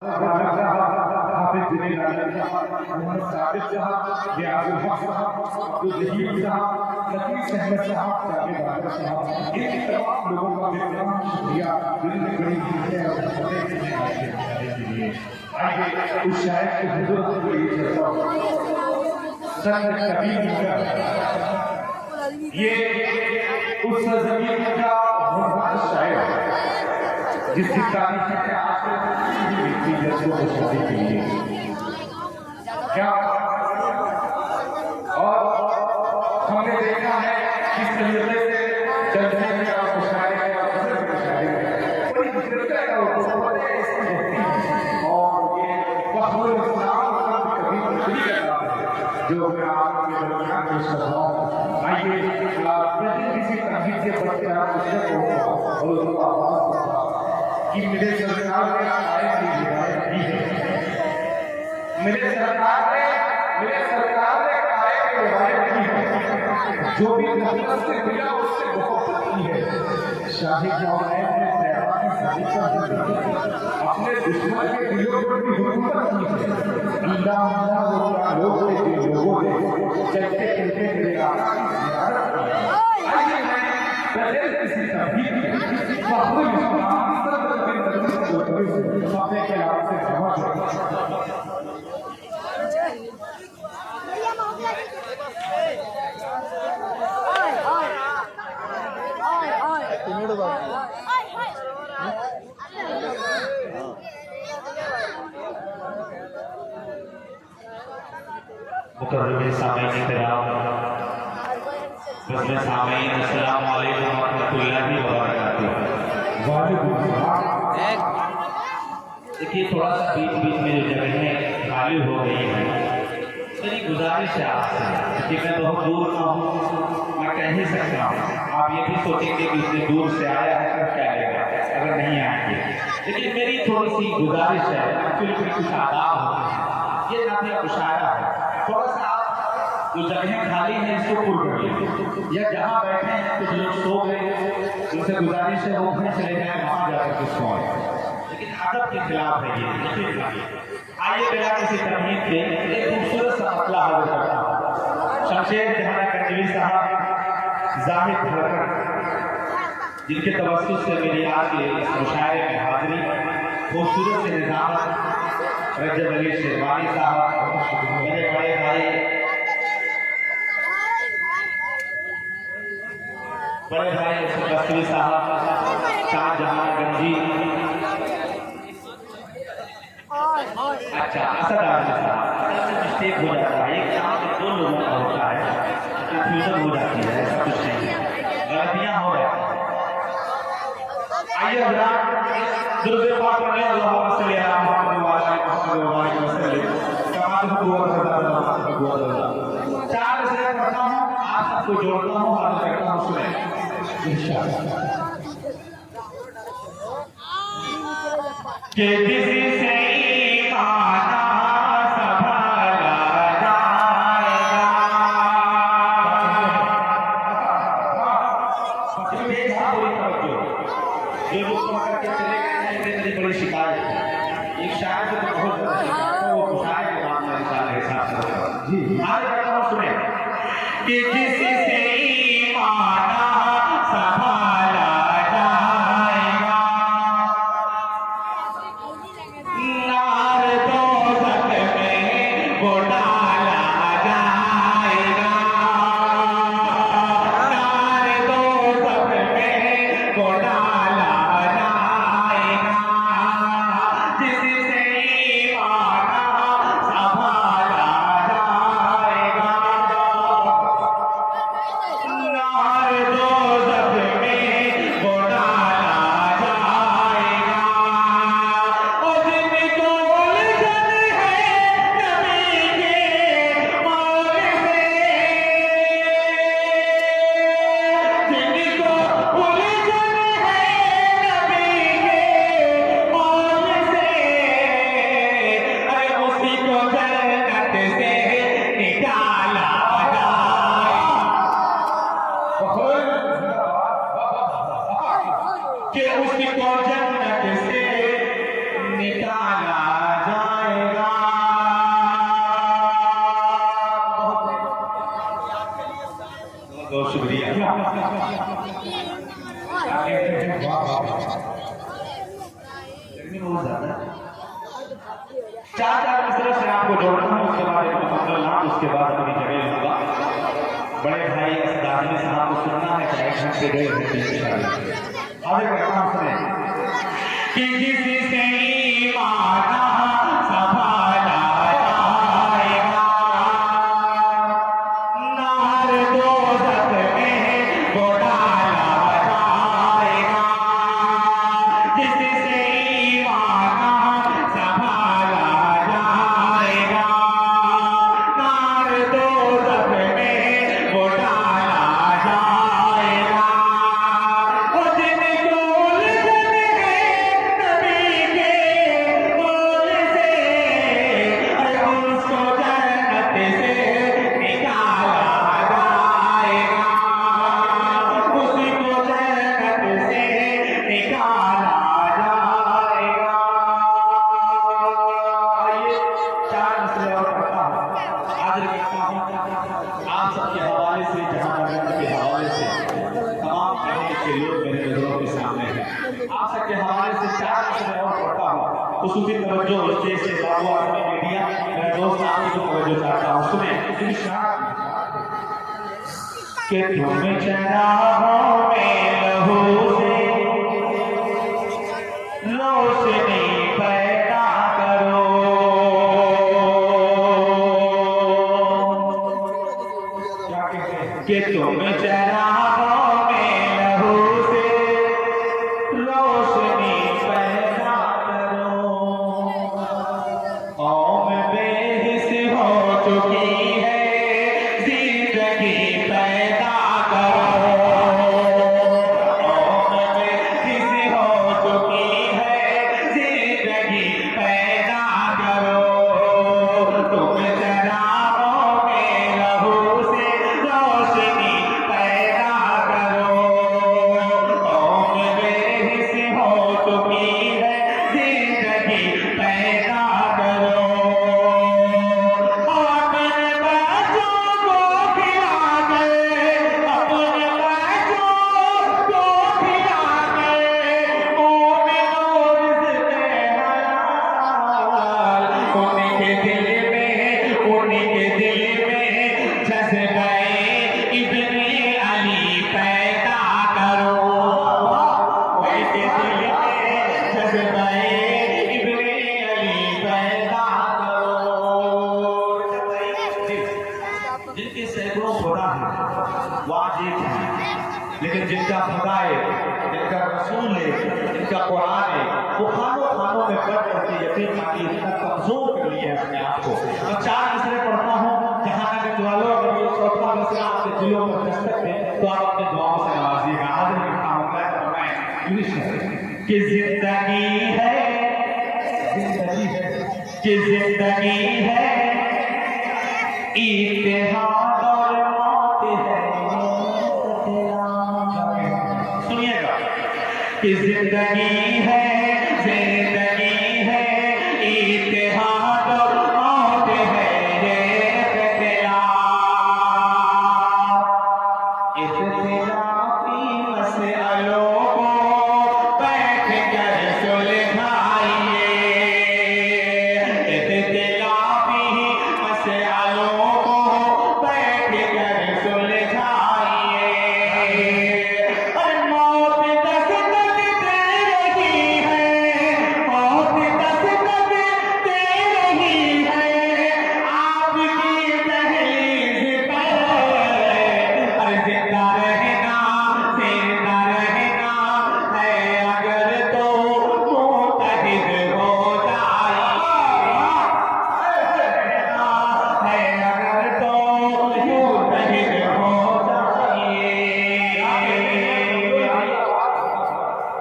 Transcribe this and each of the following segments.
उस शायर के हुजूर को ये चलता संत कबीर का ये उस जमीन का मुहम्मद शायर जिसकी तारीफ है आज की जज्बों को शादी के लिए क्या और हमने देखा है किस तरीके से जज्बे का मुशायरे का बड़ी विचित्रता का और ये बखूर इस्लाम का कभी नहीं करता है जो मैं आपके दरमियान पेश कर रहा हूं। आइए किसी तहजीब के बच्चे आप और कि मेरे सरकार ने आयत की हिदायत की है, मेरे सरकार ने आयत की हिदायत की है, जो भी नफरत से मिला उससे मोहब्बत की है। शाही जौनैन ने तैयार की शादी अपने दुश्मन के दिलों पर भी हुकूमत की है। अल्लाह लोग थे लोगों ने चलते चलते मेरे आका की ज़ियारत की। आइए मैं बगैर किसी तहजीब के अपने कलाम से समझ मुकर्रम सामीन किराम मुस्लिम सामीन अस्सलाम वालेकुम व रहमतुल्लाहि व बरकातुहू। वालेकुम सलाम। देखिए थोड़ा सा बीच बीच में जो जगह खाली हो गई है, मेरी गुजारिश है आपसे कि मैं बहुत दूर ना हूँ, मैं कह ही सकता हूँ। आप ये भी सोचेंगे कि इतने दूर से आया है तो क्या लेगा अगर नहीं आएंगे, लेकिन मेरी थोड़ी सी गुजारिश है। एक्चुअली कुछ आदाब होते हैं, ये नाफिया मुशायरा है, थोड़ा सा जो जगह खाली है इसको पूर्ण करिए, या जहाँ बैठे हैं कुछ लोग सो गए उनसे गुजारिश है वो घर चले जाए, वहाँ जाकर के सोएं, लेकिन अदब के खिलाफ है ये। आइए बिना किसी तरमीम के एक खूबसूरत सा मसला हल करता हूँ। शमशेर जहां कश्मीरी साहब जाहिद धड़कन जिनके तवज्जुह से मेरी आज के इस मुशायरे में हाजिरी, खूबसूरत से निजामत रजब अली शेरवानी साहब, मेरे बड़े भाई कश्मीरी साहब, शाहजहां गंजी, अच्छा असद आजमी साहब, मिस्टेक हो जाता है, एक काम में 2 लोगों का होता है, कंफ्यूजन हो जाती है, ऐसा कुछ नहीं है, गलतियां हो जाती हैं। आइए हज़रात दुरूद पाक पढ़ें, अल्लाहुम्मा सल्ली अला मुहम्मद व अला मुहम्मद व बारिक वसल्लम कमा तुम 4 से पढ़ता हूँ, आप सबको जोड़ता हूँ और करता हूँ, सुने इंशाअल्लाह। के किसी से बड़ी शिकायत है, एक शायर से तो बहुत ज्यादा शिकायत है, वो शायर के नाम में निकाल है हिसाब से। जी आगे करता हूँ, सुने कि किसी से ईमाना संभाला जाएगा, नार दोज़ख में वो डाला जाएगा, नार दोज़ख में वो डाला चार मिसरों से आपको जोड़ता हूँ, उसके बाद एक मुकम्मल नाम, उसके बाद अपनी जगह लूंगा। बड़े भाई दादी साहब को सुनना है, चाहे घर से गए हैं आगे करता हूँ सुने कि जिससे माना संभाला जाएगा, नार दोज़ख में वो डाला जाएगा। जिससे माना संभाला जाएगा, नार दोज़ख में वो डाला जाएगा। वो जिनको उलझन है नबी के बोल से, अरे उसको जन्नत से निकाला जाएगा, उसको जन्नत से निकाला जाएगा। ये चार मसले और पढ़ता हूँ, हाजिर करता हूँ आप सबके हवाले से, जहाँ नगर के हवाले से, तमाम कहने के लोग मेरे नजरों के सामने हैं। आप सबके हवाले से चार मसले और पढ़ता हूँ, खुसूसी तवज्जो स्टेज से बाबू आदमी मीडिया मेरा दोस्त आपकी को तवज्जो चाहता हूँ। सुने कि तुम चराहों में लहू से रोशनी पैदा करो, क्या कहते हैं कि तुम चराहों में लहू से रोशनी पैदा करो। कौम बेहिस हो चुकी है, जिंदगी पैदा करो। कौम बेहिस हो चुकी है, जिंदगी पैदा करो। तुम चराहों में लहू से रोशनी पैदा करो। कौम बेहिस हो चुकी है, जिंदगी पैदा करो। अपने बच्चों को खिला के, अपने बच्चों को खिला के, मोमिनो रिज़्क़ हलाल। उनके दिल में जज़्बे इब्ने अली पैदा करो। उनके दिल में जज़्बे इब्ने अली पैदा करो। जिनके सैकड़ों खुदा हैं, वो आज एक हैं, लेकिन जिनका खुदा है, जिनका रसूल है, जिनका कुरान है, वो खानों खानों में पढ़ करके यकीन मानी इतना कमजोर कर लिया है अपने आप को। और चार मसले पढ़ता हूँ, जहाँ तक वालों अगर ये चौथा मसला आपके दिलों पर दस्तक है तो आप अपने दुआओं से नवाजिएगा। हाजिर करता हूँ कि जिंदगी है, कि जिंदगी है इत्तेहाद और मौत है। सुनिएगा कि जिंदगी है, जिंदगी है इत्तेहाद और मौत है। इख्तिलाफी मसलों को बैठ कर सुलझाइए, इख्तिलाफी मसलों को बैठ कर सुलझाइए। और मौत दस्तक दे रही है, मौत दस्तक दे रही है आपकी दहलीज पर। और जिंदा रहना है अगर तो मुतहिद हो जाइए, है अगर तो मुतहिद हो जाइए।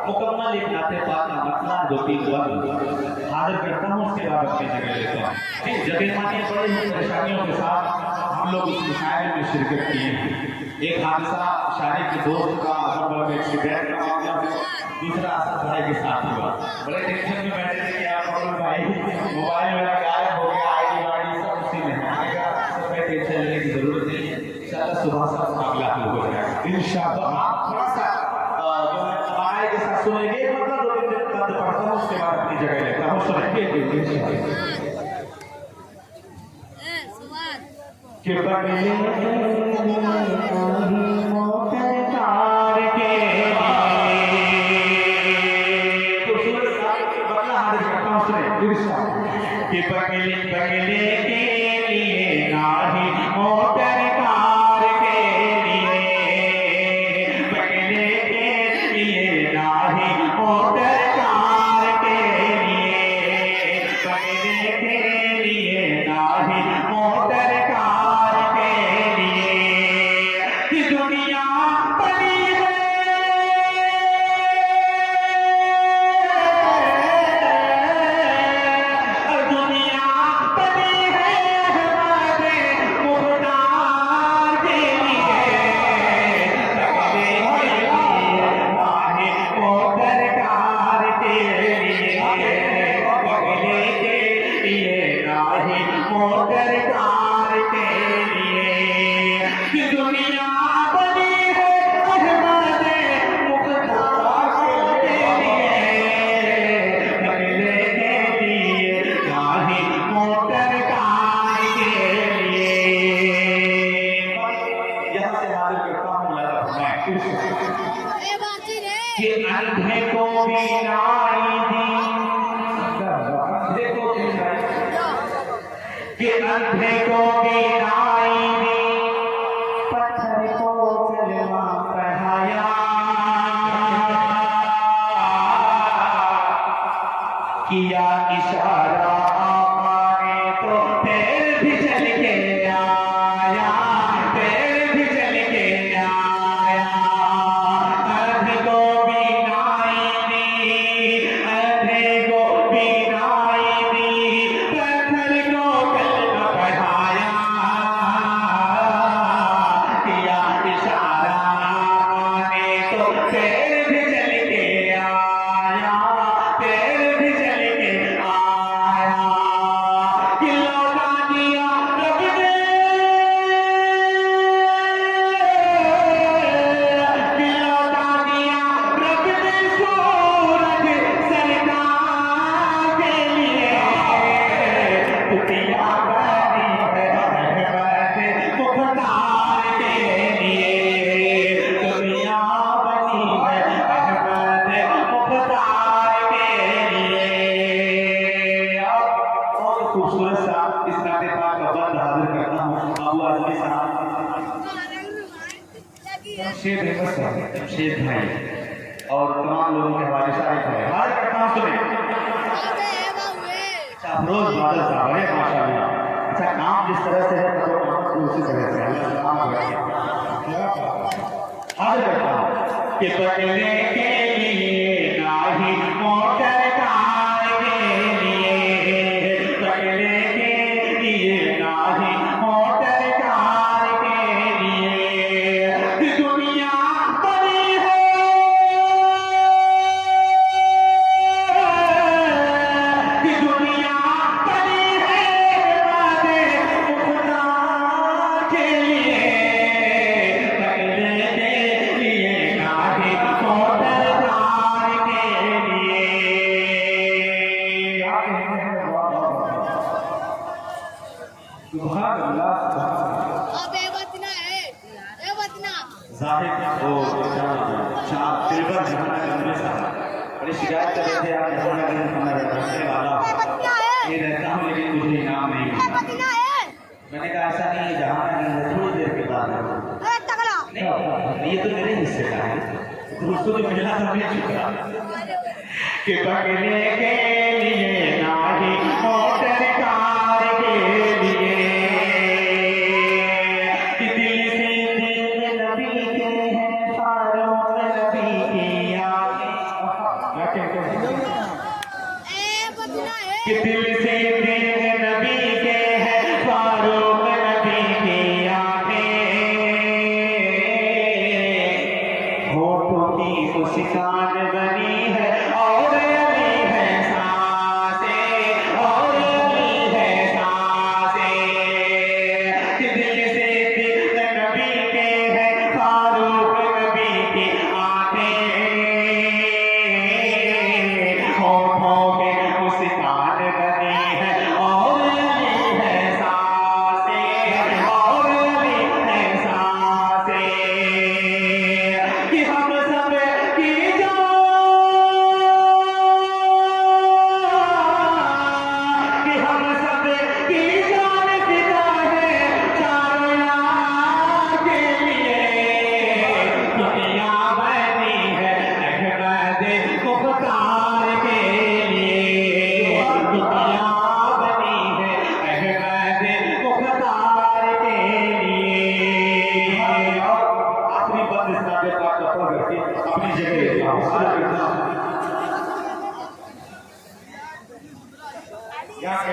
मुकम्मल एक नाते पाक का मतलब दो तीन बार हाजिर करता हूँ, उसके बाद अपनी जगह लेता हूँ। फिर जगह मानिए बड़ी ही परेशानियों के साथ हम लोग इस मुशायरे में शिरकत किए हैं। एक हादसा शादी के दोस्त का मतलब एक्सीडेंट का मामला है, दूसरा असद भाई के साथ हुआ। बड़े टेंशन में बैठे थे कि आप मतलब भाई मोबाइल मेरा गायब हो गया, आईडी वाईडी सब उसी में आएगा, तो कोई टेंशन लेने की जरूरत नहीं है। इंशाल्लाह सुबह से मामला हल हो जाएगा इंशाल्लाह। आप थोड़ा सा जो है हमारे के साथ सुनेंगे, मतलब 2 दिन बाद पढ़ता हूँ, उसके बाद अपनी जगह लेता हूँ। सुने के दिल से कि बगले मोटर के तो सूरज साहब के बगला हाजिर करता हूं सुने कि बगले बगले के लिए नाही मोटर कार के लिए बगले के लिए नाही मोटर कार के लिए बगले के लिए नाही मोटर कार के लिए कि दुनिया बनी है और दुनिया बनी है हमारे मुख्तार के लिए बगले के लिए नाहे मोटर कार के लिए बगले के लिए नाहे मोटर कार के लिए कि दुनिया बनी है हमारे मुख्तार के लिए बगले के लिए नाहे मोटर कार के लिए यहाँ से हाजिर करता हूँ लगा मैं कि अंधे को भी नाई दी देखो कि अंधे को भी नाई दी पत्थर को कलमा पढ़ाया किया इशारा आने तो पैर भी चल के आया पैर भी चल के आया अंधे को भी नाई दी अंधे को भी नाई दी पत्थर को कलमा पढ़ाया किया इशारा आने तो पैर भी चल के आया पैर भी चल के आया कि लौटा दिया रब ने कि लौटा दिया रब ने सूरज सरकार के लिए दुनिया बनी है रहमत मुख्तार के लिए दुनिया बनी है रहमत मुख्तार के लिए और खूबसूरत सा इस नाते पाक का बंद हाजिर करता हूँ अबू आजमी साहब शेर अहमद साहब शेर भाई और तमाम लोगों के हवाले से आए थे हाजिर करता हूँ सुने अच्छा अफरोज बादल साहब है माशाल्लाह अच्छा काम जिस तरह से है तो उसी तरह से अल्लाह काम करे हाजिर करता हूँ कि बगले के लिए नाही मोटर कार के लिए बगले के लिए नाही मोटर कार के लिए कि दुनिया बनी है कि दुनिया बनी है हमारे मुख्तार के लिए बगले के लिए नाही मोटर कार के लिए सुभान अल्लाह जाहिद वो शाह तिलबर जहानागंज में साहब बड़ी शिकायत कर रहे थे यार जहानागंज में रहने वाला ये रहता हूँ लेकिन मुझे इनाम नहीं मिला मैंने कहा ऐसा नहीं है जहानागंज है थोड़ी देर के बाद नहीं ये तो मेरे हिस्से का है तो उसको जो मिला था मैं चुका कि बगले के लिए नाही मोटर कार के लिए कि दिल से दिल नबी के हैं फारूक नबी की आंखें कि दिल से दिल नबी के हैं फारूक नबी की आंखें होठों की मुस्कान बनी है और अली है साथ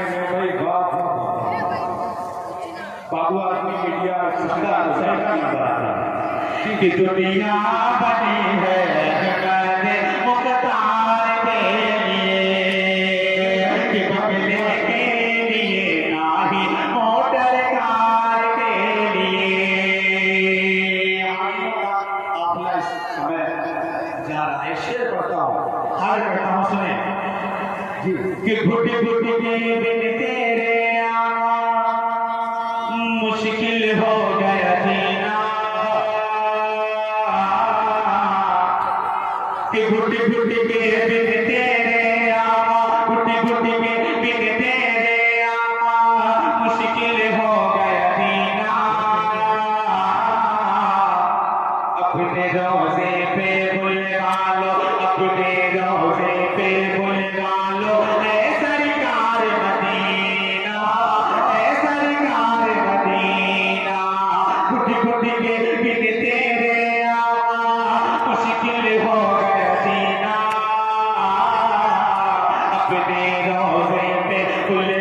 मेरे भाई बात बाबू आदमी मीडिया उसका दूसरा की बात है कि दुनिया बनी है मेरे मुख्तार के लिए कि बंगले के लिए ना ही मोटर कार के लिए। अपना इस समय जा रहा है, शेर पढ़ता हूँ, हाल करता हूँ, सुने जी कि घुट घुट के बिन तेरे आना मुश्किल हो गया जीना, कि घुट घुट के बिन तेरे आना, घुट घुट के बिन तेरे आना मुश्किल हो गया जीना। अपने रोज़े पे बुलवा लो, अपने रोज़े पे बुलवा लो, ऐ सरकार मदीना, ऐ सरकार मदीना। घुट घुट के बिन तेरे आना मुश्किल हो गया जीना, अपने रोज़े पे बुलवा